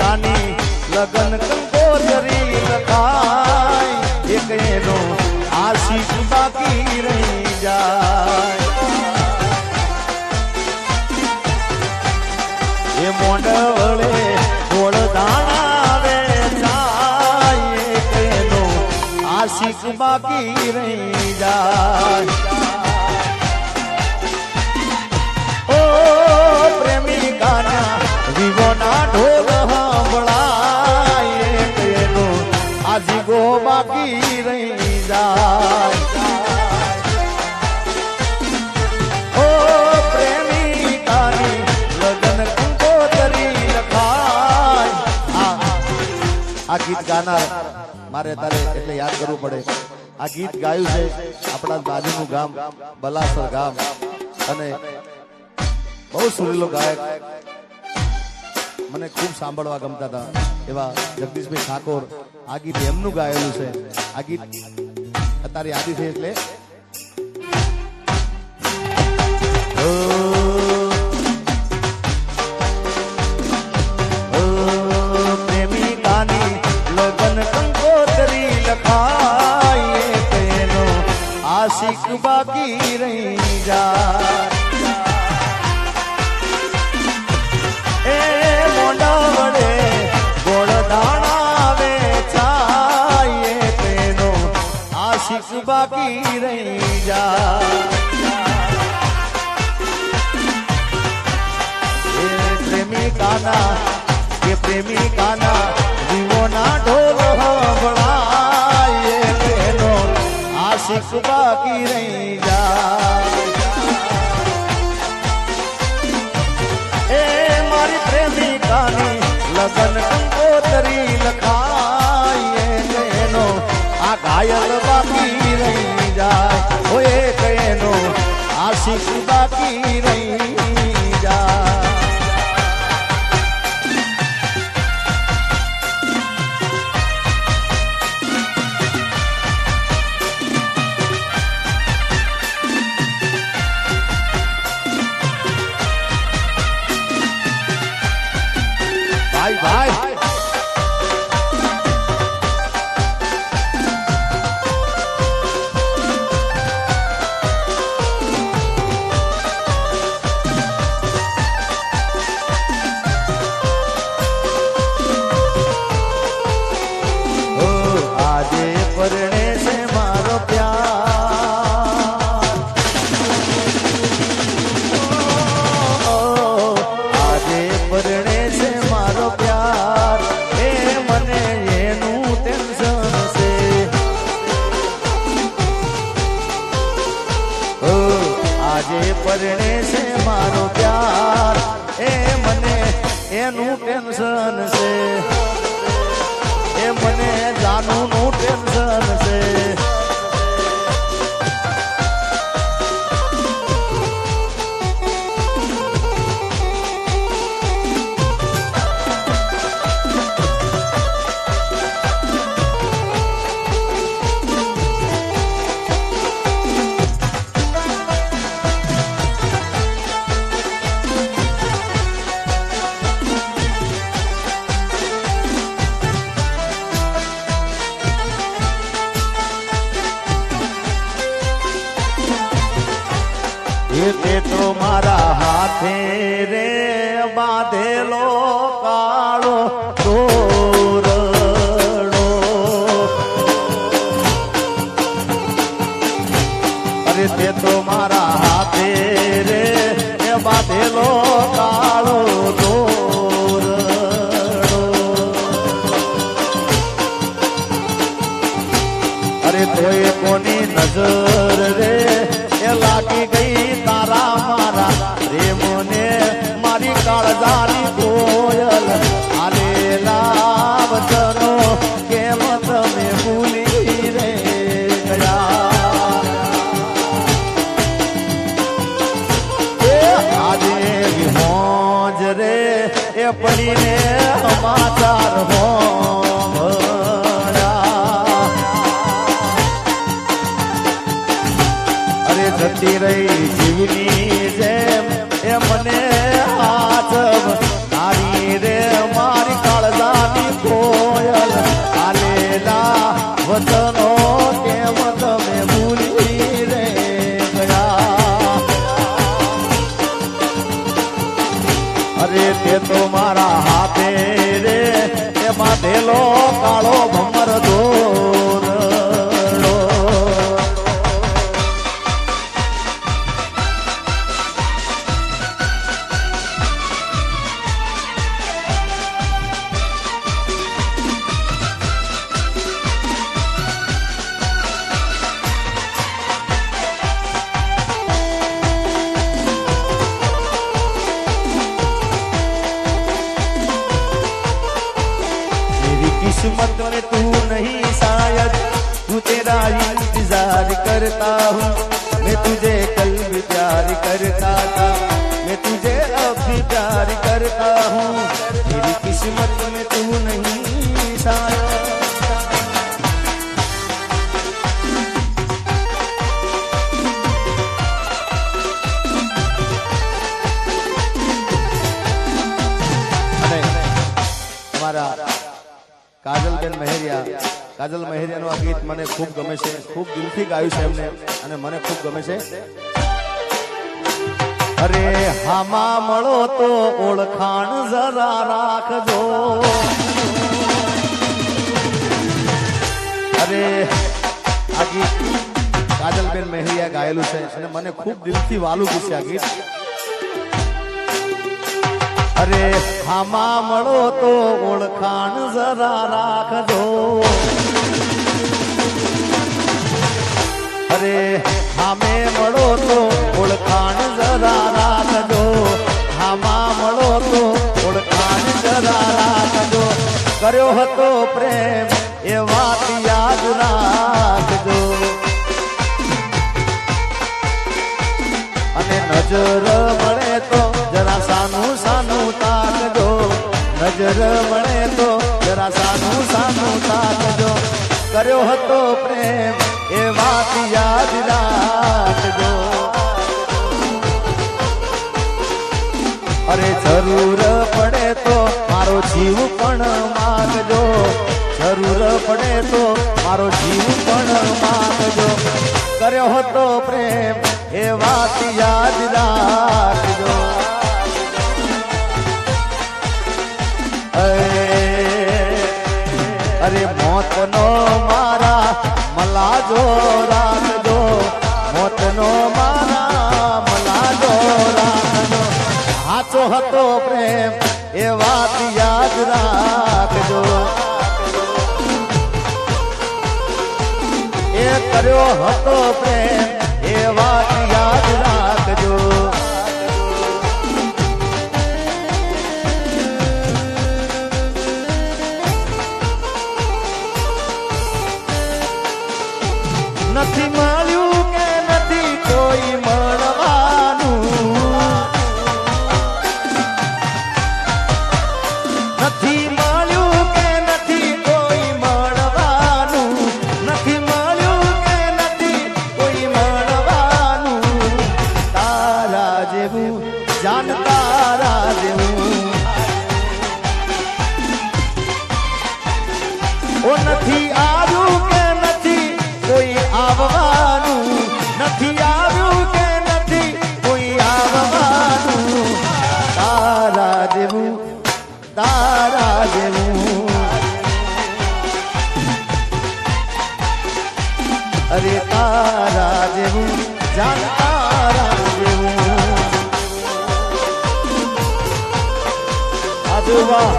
કાની લગન કંકોત્રી લખાય એક એનો આશીષ બાકી રહી જાય એ મોંડવળે ગોળ દાણા વેચાય એક એનો આશીષ બાકી રહી જાય ઓ પ્રેમિકાના વિવોના ઢોલ સાંભળાય એનો આજીગો બાકી રહી જાય ઓ પ્રેમિકાની લગન કંકોત્રી લખાય આ ગીત ગાનાર મારે તારે એટલે યાદ કરવું પડે આ ગીત ગાયું છે આપણા બાજુનું ગામ બલાસર ગામ અને બહુ સુરીલો ગાયક મને ખૂબ સાંભળવા ગમતા હતા એવા જગદીશભાઈ ઠાકોર આ ગીત એમનું ગાયેલું છે આ ગીત અત્યારે યાદી છે એટલે પ્રેમિકાની લગન કંકોત્રી લખાય તેનો આશિક બાકી રહી જાય એ મોંડા વડે ગોળ દાણા વેચાય તેનો આશિક બાકી રહી જાય એ પ્રેમિકાના જીવોના ઢોલ સાંભળાય તેનો આશિક બાકી રહી જાય એ મારી પ્રેમિકાની લગન કંકોત્રી લખાય એનો આ ઘાયલ બાકી રહી જાય ઓએ કહેનો આશિષ બાકી રહી જાય ભાઈ આજે પરણે છે મારો પ્યાર આજે પરણે છે મારો પ્યાર એ મને એનું ટેન્શન છે આજે પરણે છે મારો પ્યાર એ મને એનું ટેન્શન છે એ મને જાનુનું ટેન્શન છે તે તો મારા હાથે રે બાંધેલો કાળો દોરડો અરે તે તો મારા હાથે રે બાંધેલો કાળો દોરડો અરે તોય કોની નજર રે એ લાગી ગઈ તારા મારા પ્રેમને મારી કાળજાની કોયલ આલેલા વચનો કેમ તમે ભૂલી રે ગયા એ આજે વિહોજ રે એ પડીને સમાચાર હો किस्मत में तू नहीं शायद, तू तेरा इंतजार करता हूँ। मैं तुझे कल भी प्यार करता था, मैं तुझे अब भी प्यार करता हूँ। मेरी किस्मत में तू नहीं शायद। કાજલબેન મહેરિયા, કાજલ મહેરિયાનું આ ગીત મને ખૂબ ગમે છે, ખૂબ દિલથી ગાયું છે એમને અને મને ખૂબ ગમે છે. અરે હામાં મળો તો ઓળખાણ જરા રાખજો. અરે આ ગીત કાજલબેન મહેરિયા ગાયેલું છે અને મને ખૂબ દિલથી વાલું છે આ ગીત. અરે હામાં મળો તો ઓળખાણ જરા રાખજો. અરે હામે મળો તો ઓળખાણ જરા રાખજો. હામાં મળો તો ઓળખાણ જરા રાખજો. કર્યો હતો પ્રેમ એ વાત યાદ રાખજો. અને નજર મળે તો જરા સાનું સાનું તાકજો. નજર મળે તો જરા સાનું સાનું તાકજો. કર્યો હતો પ્રેમ એ વાત યાદ રાખજો. અરે જરૂર પડે તો મારો જીવ પણ માગજો. જરૂર પડે તો મારો જીવ પણ માગજો. કર્યો હતો પ્રેમ એ વાત યાદ રાખજો. અરે મોતનો મારા મલાજો રાખજો. મોતનો મારા મલાજો રાખજો. સાચો હતો પ્રેમ એ વાત યાદ રાખજો. એ કર્યો હતો પ્રેમ એ વાત યાદ રાખજો. નથી મળ્યું કે નથી કોઈ મળવાનું. નથી મળ્યું કે નથી કોઈ મળવાનું. નથી મળ્યું કે નથી કોઈ મળવાનું. તારા જેવું જાન તારા જેવું ઓ નથી આવ્યું કે નથી કોઈ આવવાનું. નથી આવ્યું કે નથી કોઈ આવવાનું. તારા જેવું તારા જેવું. અરે તારા જેવું જાન તારા જેવું. આજવા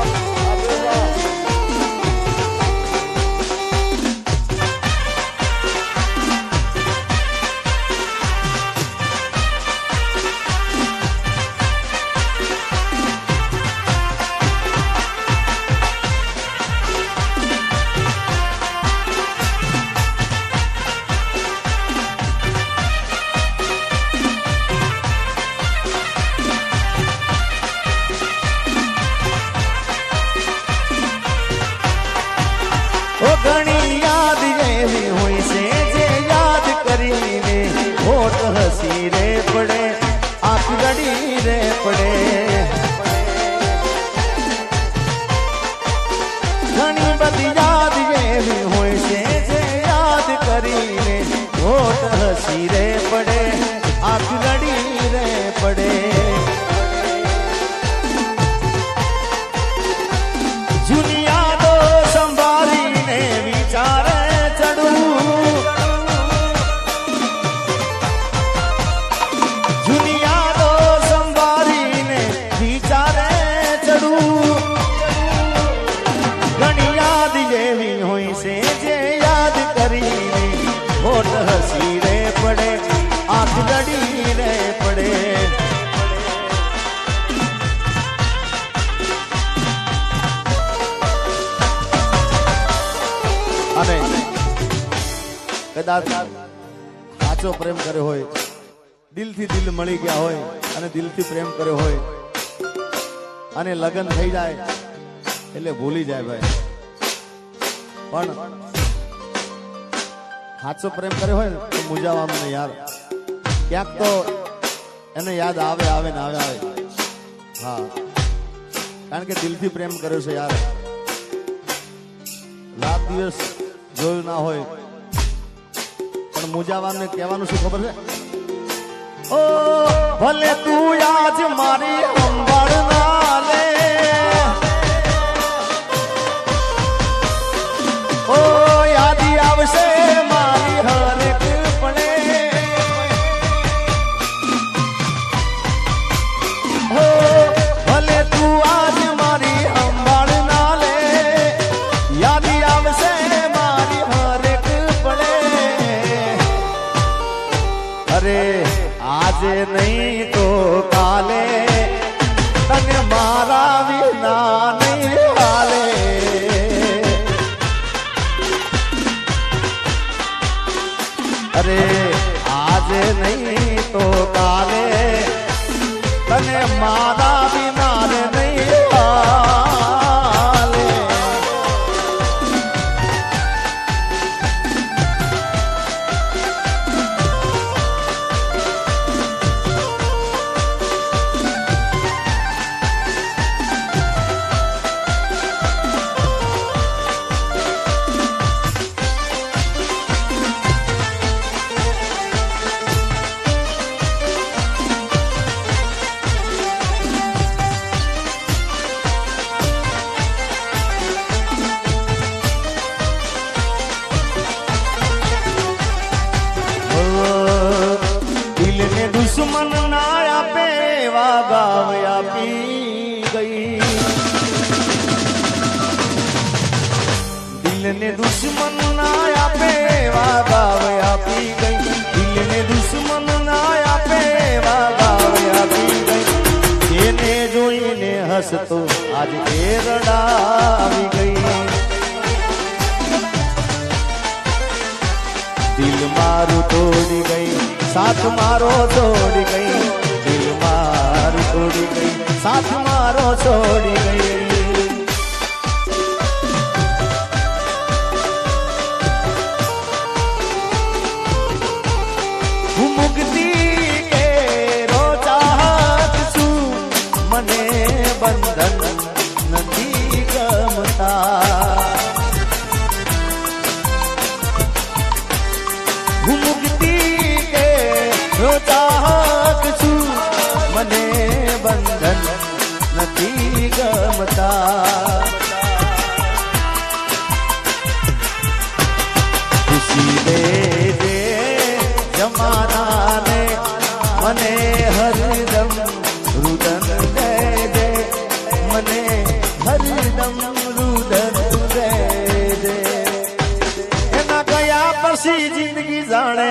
ઘણી યાદ એવી હોય છે જે યાદ કરીને હોઠ હસી રે પડે, આંખ રડી રે પડે. ઘણી બધી યાદ એવી હોય છે જે યાદ કરીને હોઠ હસી રે પડે, આંખ રડી રે પડે. જૂની યાદો સંભાળીને વિચારે ચડવું. જૂની યાદો સંભાળીને વિચારે ચડવું. ઘણી યાદ એવી હોય છે જે યાદ કરીને હોઠ હસી રે પડે, કદાચ સાચો પ્રેમ કર્યો હોય, દિલથી દિલ મળી ગયા હોય અને દિલથી પ્રેમ કર્યો હોય અને લગ્ન થઈ જાય એટલે ભૂલી જાય ભાઈ. પણ સાચો પ્રેમ કર્યો હોય ને તો મૂંઝાવાનું ને યાર, ક્યાંક તો એને યાદ આવે આવે ને આવે. હા, કારણ કે દિલથી પ્રેમ કર્યો છે યાર. રાત દિવસ જોયું ના હોય પણ મૂંઝાવાનું કહેવાનું શું ખબર છે? ઓ ભલે તું આજ મારી અંબાળ ના લે, ઓ યાદી આવશે મારી હરેક પળે. ઓ ભલે તું આજ મારી અંબાળ ના લે, યાદી આવશે મારી હરેક પળે. અરે આજે નહીં તો કાલે તને મારા વિના નહીં હાલે. અરે આજે નહીં તો કાલે તને મારા વિના નહીં હાલે. દુશ્મન ના આપે વાગાવ આપી ગઈ, દિલને દુશ્મન ના આપે વાગાવ આપી ગઈ, દિલને દુશ્મન ના આપે વાગાવ આપી ગઈ. એને જોઈને હસતો આજ એ રડાવી ગઈ. દિલ મારું તોડી ગઈ, સાથ મારો છોડી ગઈ. દિલ મારું તોડી ગઈ, સાથ મારો છોડી ગઈ. હું મુક્તિ કે રોચાહત છું, મને બંધન નથી ગમતા. હું મુક્તિ ચાહત છું, મને બંધન નથી ગમતા. ખુશી દેજે જમાનાને, મને હરદમ રુદન દેજે, મને હરદમ રુદન દેજે. એના ગયા પછી જિંદગી જાણે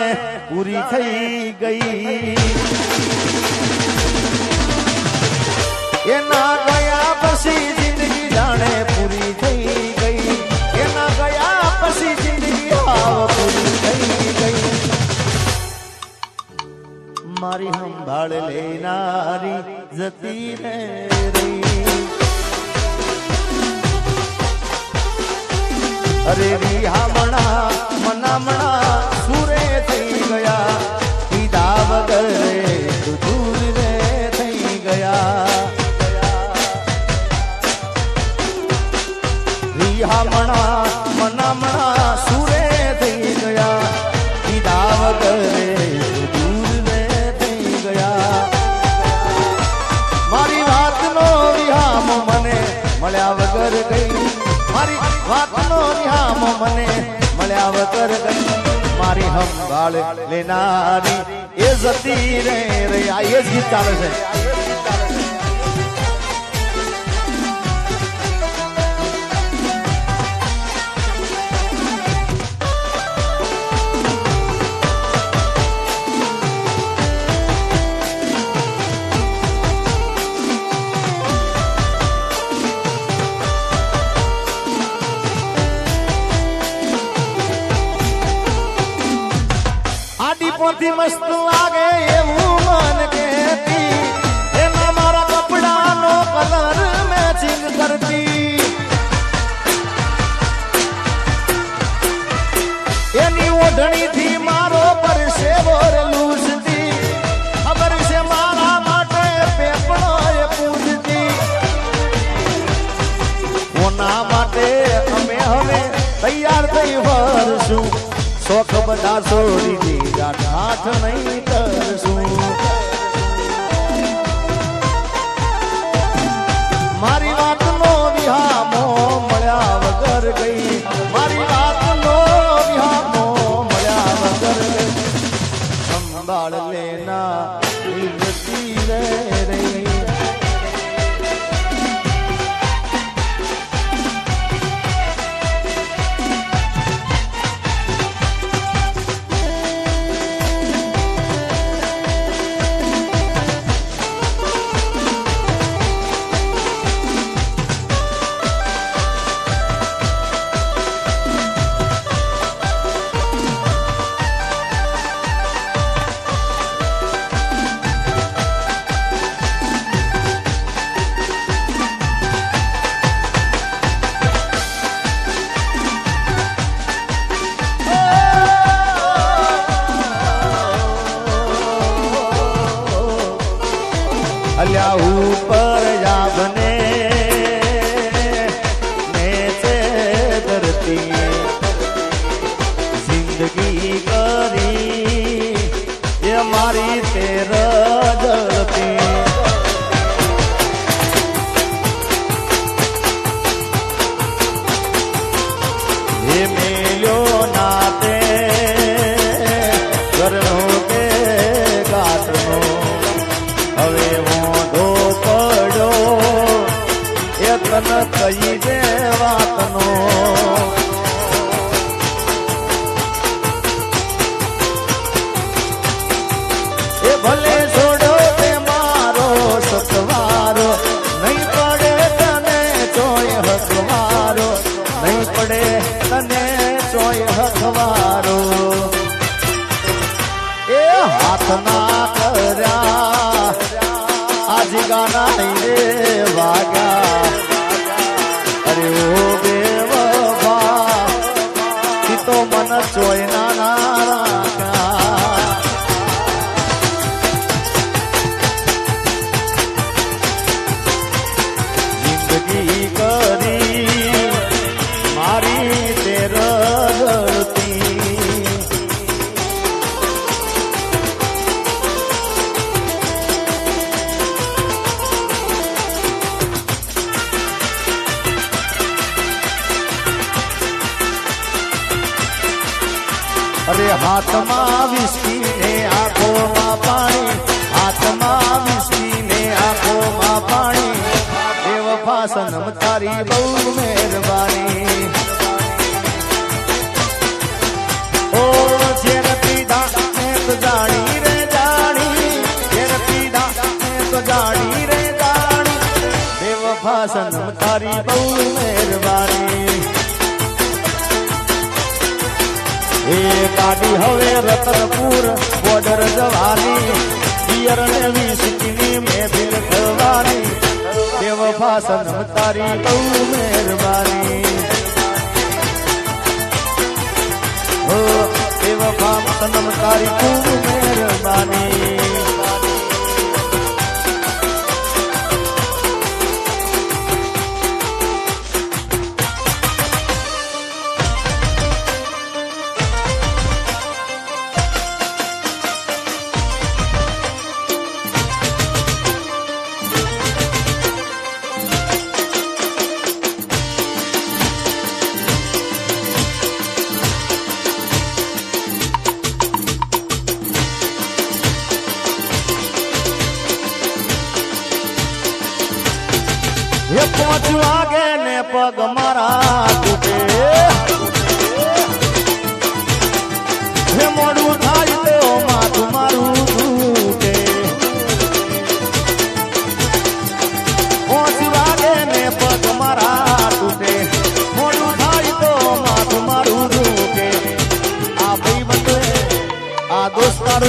પૂરી થઈ ગઈ. એના ગયા પછી જિંદગી જાણે પૂરી થઈ ગઈ. એના ગયા પછી જિંદગી હાવ પૂરી થઈ ગઈ. મારી સંભાળ લેનારી જતી રે રહી. અરે વિહામણા મનામણા સુરે થઈ ગયા, પીધા વગરે દૂર રે થઈ ગયા. વિહામણા મનામણા સુરે થઈ ગયા, પીધા વગરે દૂર રે થઈ ગયા. મારી વાતનો વિહામ મને મળ્યા વગર ગઈ. મારી વાતનો વિહામ મને મળ્યા વગર ગઈ. મારી સંભાળ લેનારી એ જતી રે રે. આ એ જ ગીત ચાલે છે. થી મસ્ત લાગે એવું મન કહેતી એના મારા કપડાનો કલર મેચિંગ કરતી એની ઓઢણી થી મારો પરસેવો લૂસતી ખબર છે મારા માટે પેપડો એ પૂજતી કોના માટે અમે હવે તૈયાર થઈ વરશું શોખ બધા છોડી દીધા ઠાઠ નહીં કરશું મારી વાતનો વિહામો મળ્યા વગર ગઈ મારી વાતનો વિહામો મળ્યા વગર ગઈ સંભાળ લેના જતી રહી અલ્યા ઉપર જાબને મેચે ધરતી જિંદગી કરી એ મારી તેર જળતી એ મેલ્યો નાતે ઘરનો કે ગાતનો હવે તન કહી દે વાતનો એ ભલે છોડો તે મારો સતવારો નહીં પડે તને ચોય હકવારો નહીં પડે તને ચોય હકવારો એ હાથ ના કર્યા આજ ગાના રે વાગ્યા અરે ઓ બેવફા તી તો મન ચોય ના રાખ્યા જિંદગી કરી મારી તેર ગળતી અરે હાથમાં વિસ્કી ને આંખોમાં પાણી હાથમાં વિસ્કી ને આંખોમાં પાણી બેવફા સનમ તારી બહુ મહેરબાની ઓ જેર પીધા મેં તો જાણી રે જાણી જેર પીધા મેં તો જાણી રે જાણી બેવફા સનમ તારી બહુ મહેરબાની એ ગાડી હવે રતનપુર બોર્ડર જવાની પિયર ને વિસ્કીની મહેફિલ થવાની બેવફા સનમ તારી બહુ મહેરબાની હો બેવફા સનમ તારી ખૂબ મહેરબાની ये 5 वागे ने पग मारा तूटे हे मोड़ू थाई तो माथु मारू तूटे 5 वागे ने पग मारा तूटे मोड़ू थाई तो माथु मारू तूटे आ भाई बंदे आ दोस्तारो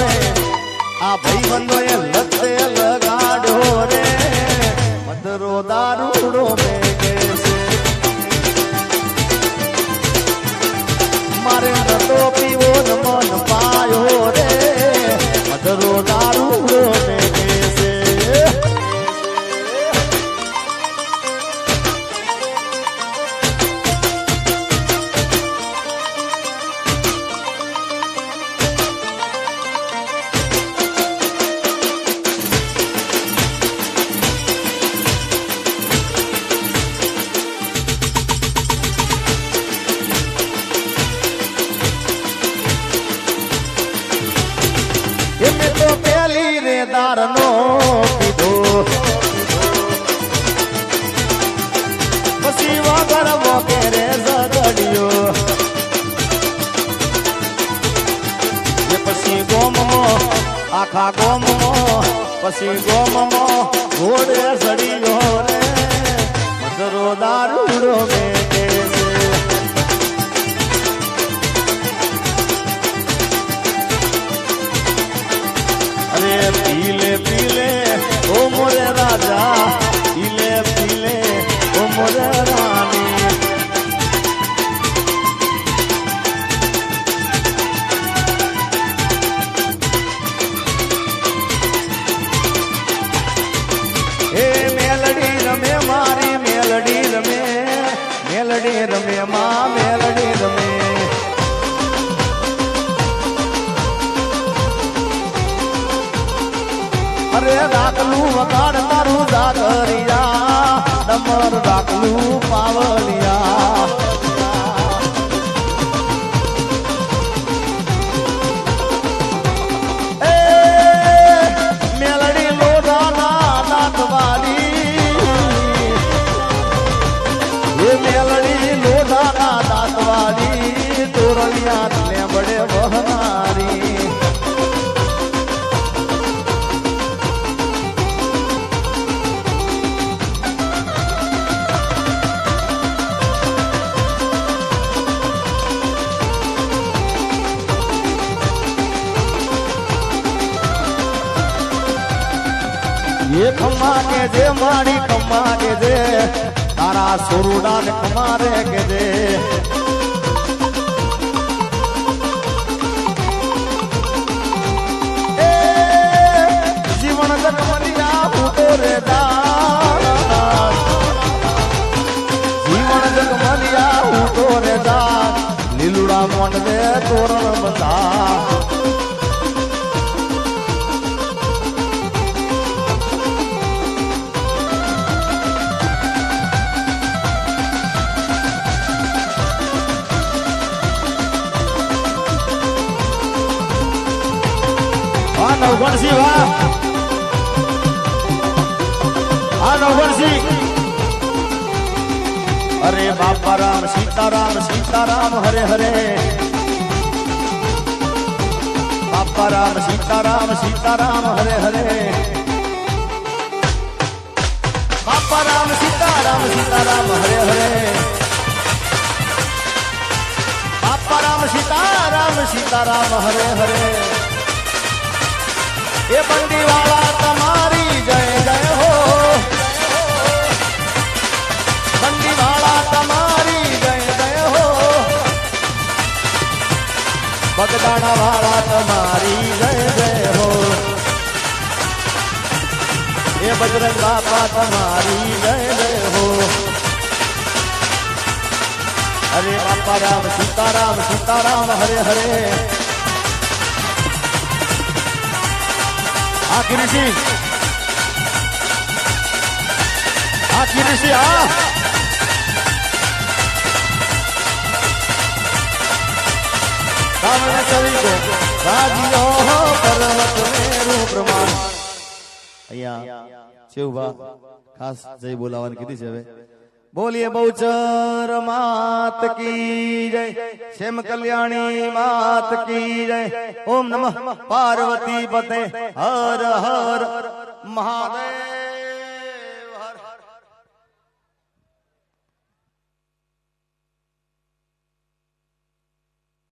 કે રે ઝઘડિયો એ પછી ગોમમાં આખા ગોમમાં પછી ગોમમાં ઘોડે સડિયો રે મધરો દારૂડો મેકે છે અરે પીલે પીલે ઓ મોરે રાજા પીલે પીલે ઓ મોરે રાની એ મેલડી રમે મારી મેલડી રમે મેલડી રમે માં મેલડી રમે અરે રાખલું વગાડ તારું જાગરિયા ડમર રાખલું પાવલિયા એ મેલડી લોઢાના દાંતવાળી એ મેલડી લોઢાના દાંતવાળી તોરલિયા લેબડે વહનારી ये खम्मा के दे माड़ी खम्मा के दे तारा सोरुडा ने खमारे के दे ए जीवन जगमनिया भूतो रे दास जीवन जगमनिया भूतो रे दास લીલુડા મોંડવે તોરણ બધા નવગણસી વાહ આ નવગણસી અરે બાપા રામ સીતારામ હરે હરે બાપા રામ સીતારામ હરે હરે બાપા રામ સીતારામ હરે હરે બાપા રામ સીતારામ હરે હરે ये बंदी वाला तुम्हारी जय जय हो बंदी वाला तुम्हारी जय जय हो बगदाना वाला तुम्हारी जय जय हो ये बजरंग बापा तुम्हारी जय जय हो अरे बापा राम सीताराम हरे हरे गिरीशी गिरीशी सामने सभी को राजियो हो पर्वत मेरु प्रमाण અહીંયા શિવભા ખાસ જય બોલાવાની કીધી છે હવે બોલીએ બહુચર માત કી જય શ્યામ કલ્યાણી માત કી જય ઓમ નમઃ પાર્વતી પતે હર હર મહાદેવ